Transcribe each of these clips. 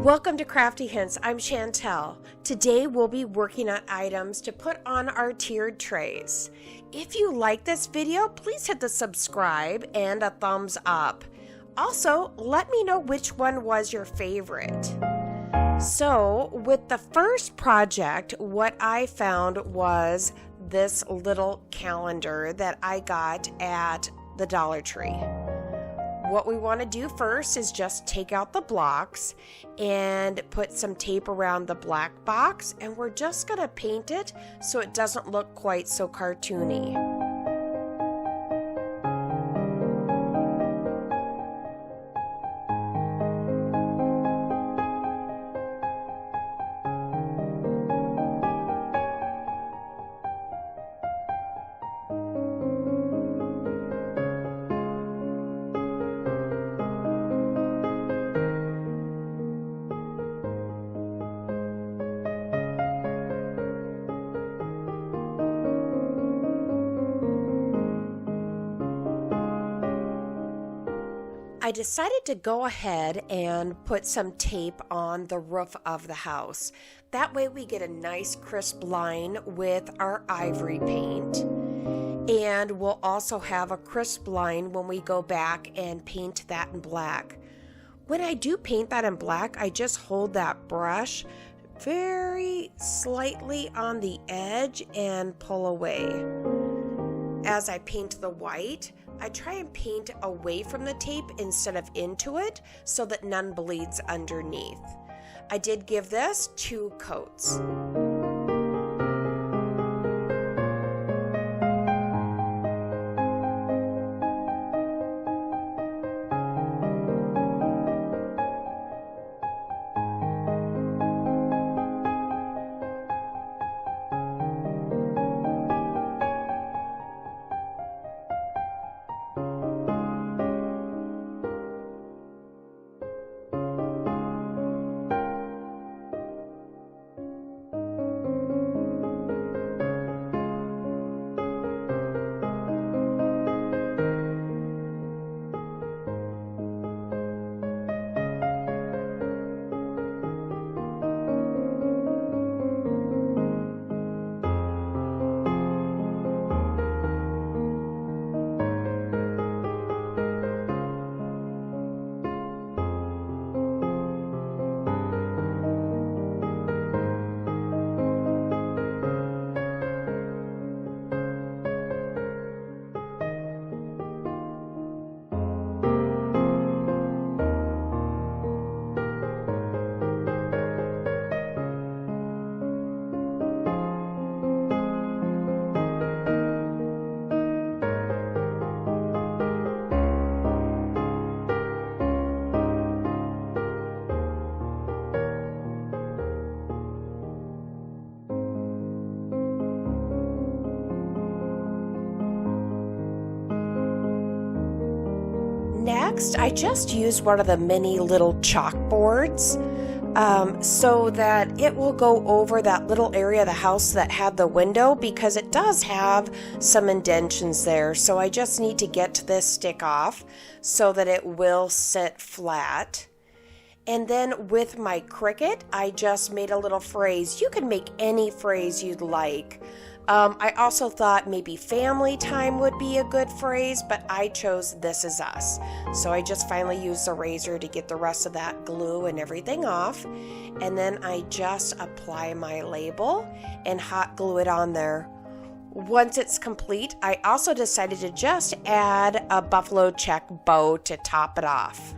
Welcome to Crafty Hints. I'm Chantel. Today we'll be working on items to put on our tiered trays. If you like this video, please hit the subscribe and a thumbs up. Also, let me know which one was your favorite. So, with the first project, what I found was this little calendar that I got at the Dollar Tree. What we want to do first is just take out the blocks and put some tape around the black box, and we're just going to paint it so it doesn't look quite so cartoony. I decided to go ahead and put some tape on the roof of the house. That way we get a nice crisp line with our ivory paint. And we'll also have a crisp line when we go back and paint that in black. When I do paint that in black, I just hold that brush very slightly on the edge and pull away. As I paint the white, I try and paint away from the tape instead of into it so that none bleeds underneath. I did give this 2 coats. Next, I just used one of the mini little chalkboards so that it will go over that little area of the house that had the window, because it does have some indentions there. So I just need to get this stick off so that it will sit flat. And then with my Cricut, I just made a little phrase. You can make any phrase you'd like. I also thought maybe family time would be a good phrase, but I chose this is us. So I just finally used the razor to get the rest of that glue and everything off. And then I just apply my label and hot glue it on there. Once it's complete, I also decided to just add a buffalo check bow to top it off.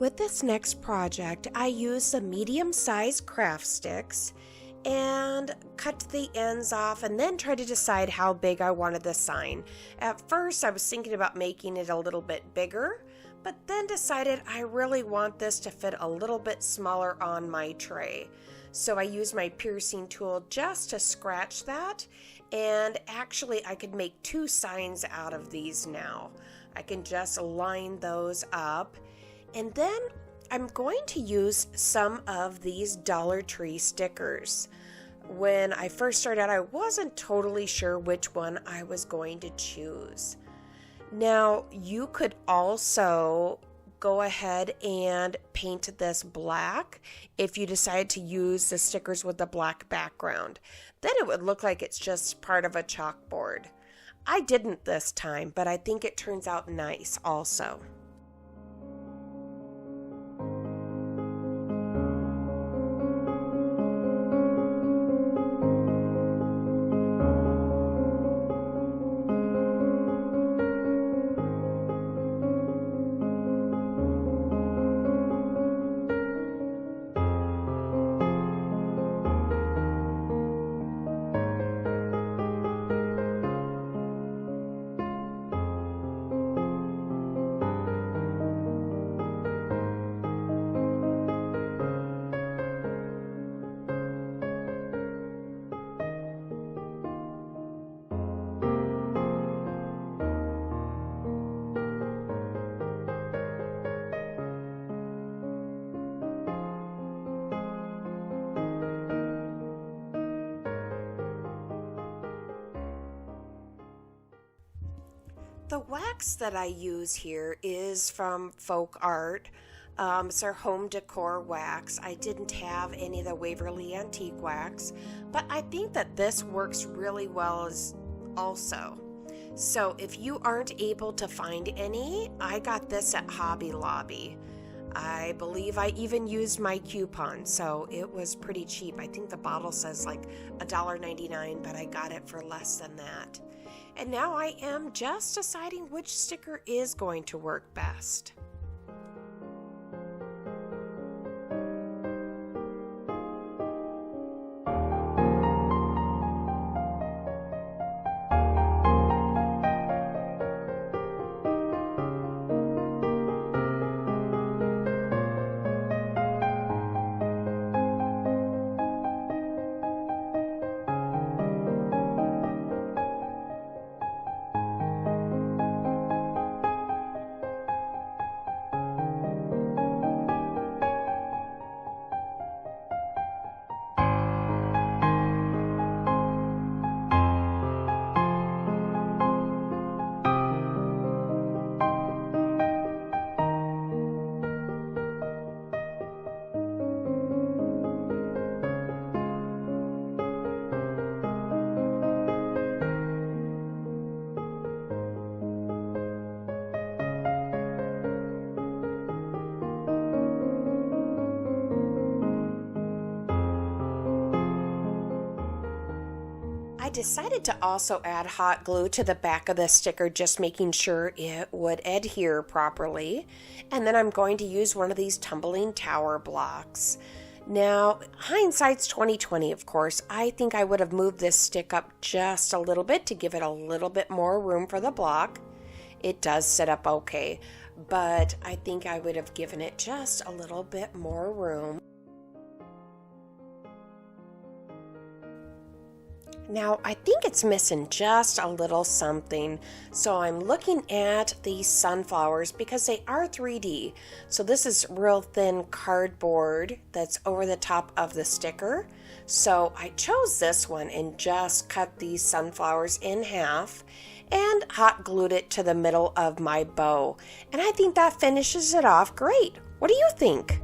With this next project, I used the medium-sized craft sticks and cut the ends off and then tried to decide how big I wanted the sign. At first, I was thinking about making it a little bit bigger, but then decided I really want this to fit a little bit smaller on my tray. So I used my piercing tool just to scratch that, and actually I could make 2 signs out of these now. I can just line those up. And then I'm going to use some of these Dollar Tree stickers. When I first started out, I wasn't totally sure which one I was going to choose. Now, you could also go ahead and paint this black if you decide to use the stickers with the black background. Then it would look like it's just part of a chalkboard. I didn't this time, but I think it turns out nice also. The wax that I use here is from Folk Art. It's our home decor wax. I didn't have any of the Waverly Antique wax, but I think that this works really well as also. So if you aren't able to find any, I got this at Hobby Lobby. I believe I even used my coupon, so it was pretty cheap. I think the bottle says like $1.99, but I got it for less than that. And now I am just deciding which sticker is going to work best. I decided to also add hot glue to the back of the sticker, just making sure it would adhere properly. And then I'm going to use one of these tumbling tower blocks. Now, hindsight's 2020, of course. I think I would have moved this stick up just a little bit to give it a little bit more room for the block. It does sit up okay, but I think I would have given it just a little bit more room. Now, I think it's missing just a little something, so I'm looking at these sunflowers because they are 3D. So this is real thin cardboard that's over the top of the sticker. So I chose this one and just cut these sunflowers in half and hot glued it to the middle of my bow. And I think that finishes it off great. What do you think?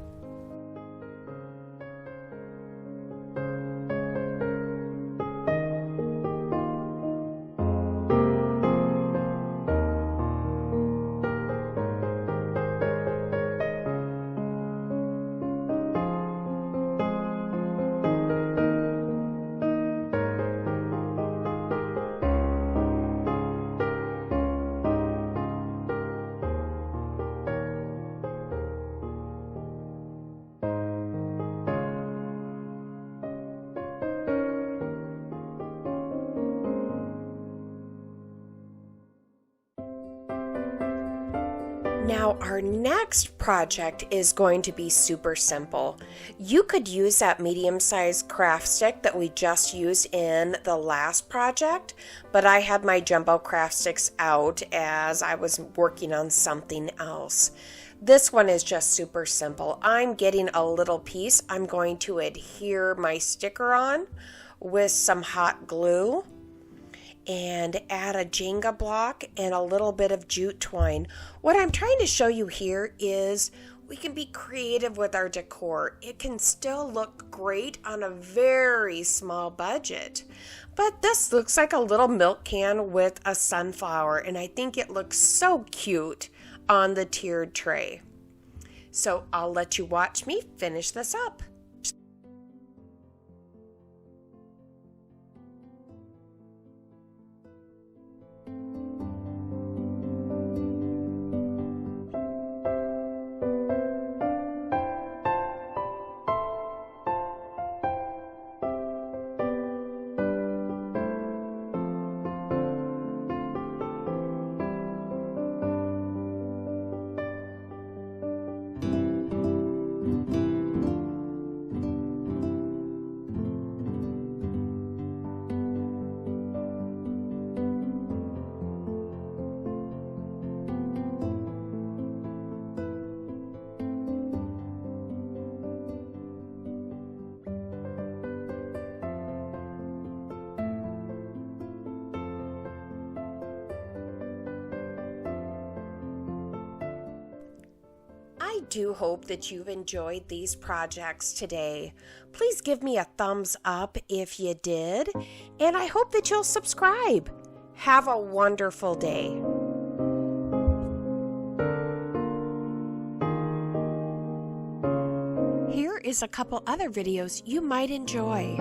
Now our next project is going to be super simple. You could use that medium-sized craft stick that we just used in the last project, but I had my jumbo craft sticks out as I was working on something else. This one is just super simple. I'm getting a little piece I'm going to adhere my sticker on with some hot glue and add a Jenga block and a little bit of jute twine. What I'm trying to show you here is we can be creative with our decor. It can still look great on a very small budget. But this looks like a little milk can with a sunflower, and I think it looks so cute on the tiered tray. So I'll let you watch me finish this up. I do hope that you've enjoyed these projects today. Please give me a thumbs up if you did, and I hope that you'll subscribe. Have a wonderful day. Here is a couple other videos you might enjoy.